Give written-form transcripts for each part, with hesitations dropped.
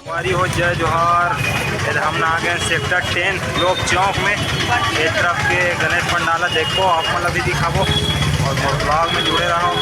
हमारी हो जय जोहार। इधर हम आ गए सेक्टर 10 लोक चौक में। एक तरफ के गणेश पंडाल देखो आप मतलब भी दिखाबो और ब्लॉग में जुड़े रहो।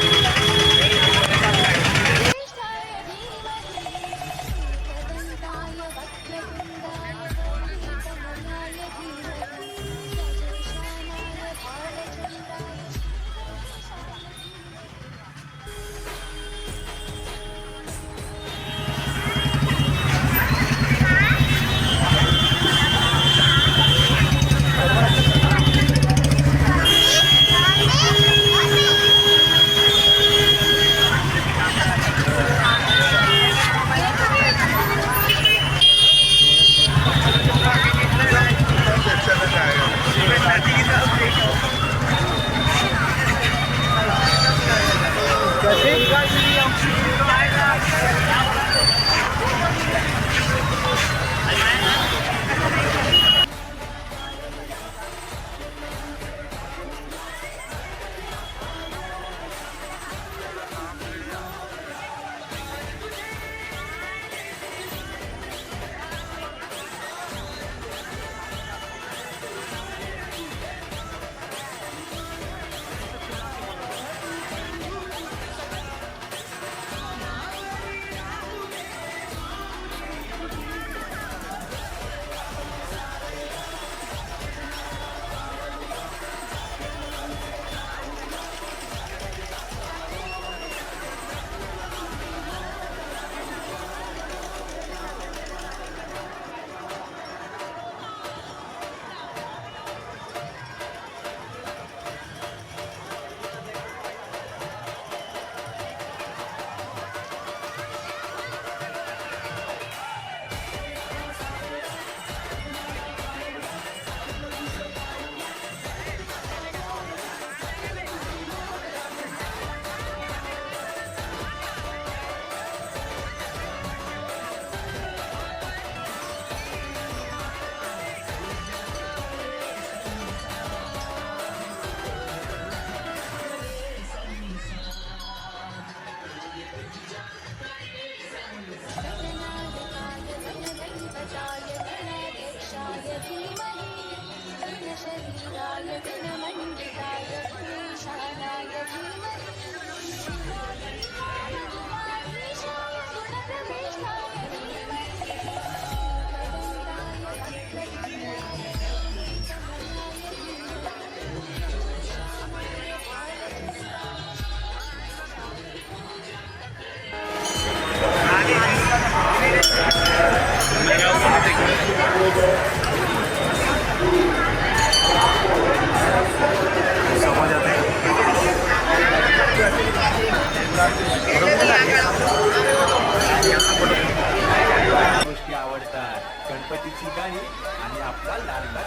गोष्टी आवडतात, गणपतीची गाणी आणि आपला लाडका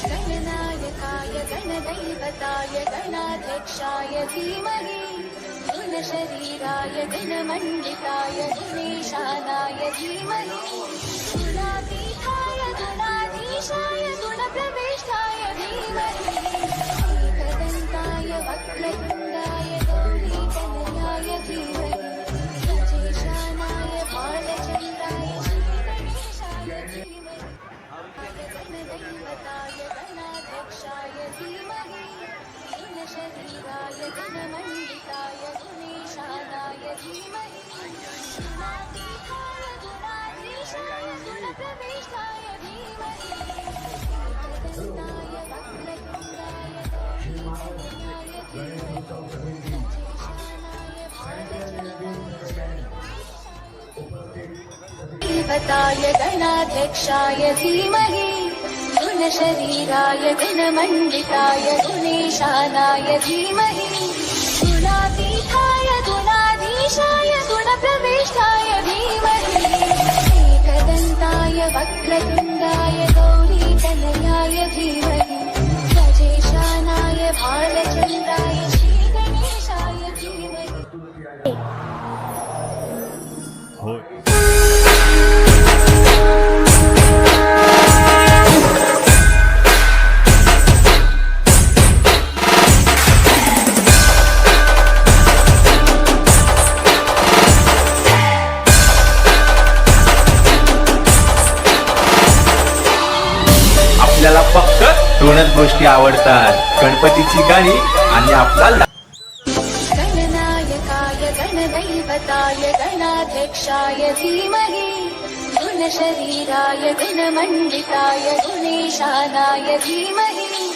गणनायकाय गणदैवताय गणाध्यक्षाय धीमहि गुणशरीराय गुणमण्डिताय गुणेशानाय धीमहि गुणातीताय गुणाधीशाय गुणप्रविष्टाय धीमहि एकदन्ताय वक्रतुण्डाय गौरीतनयाय धीमहि गजेशानाय बालचन्द्राय श्रीगणेशाय धीमहि गणदैवताय गणाध्यक्षाय धीमहि गुणशरीराय गुणमण्डिताय गुणेशानाय धीमहि गुणातीताय गुणाधीशाय गुणप्रविष्टाय धीमहि एकदन्ताय वक्रतुण्डाय गौरीतनयाय धीमहि गजेशानाय बालचन्द्राय गणाध्यक्षाय धीमहि गुणशरीराय गुणमण्डिताय गुणेशानाय धीमहि गुणातीताय गुणाधीशाय गुणप्रविष्टाय धीमहि एकदन्ताय वक्रतुण्डाय गौरीतनयाय धीमहि गजेशानाय बालचन्द्राय श्रीगणेशाय धीमहि आपल्याला फक्त दोनच गोष्टी आवडतात, गणपतीची गाणी आणि आपला गणनायकाय गणदैवताय गणाध्यक्षाय धीमहि गुणशरीराय गुणमण्डिताय गुणेशानाय धीमहि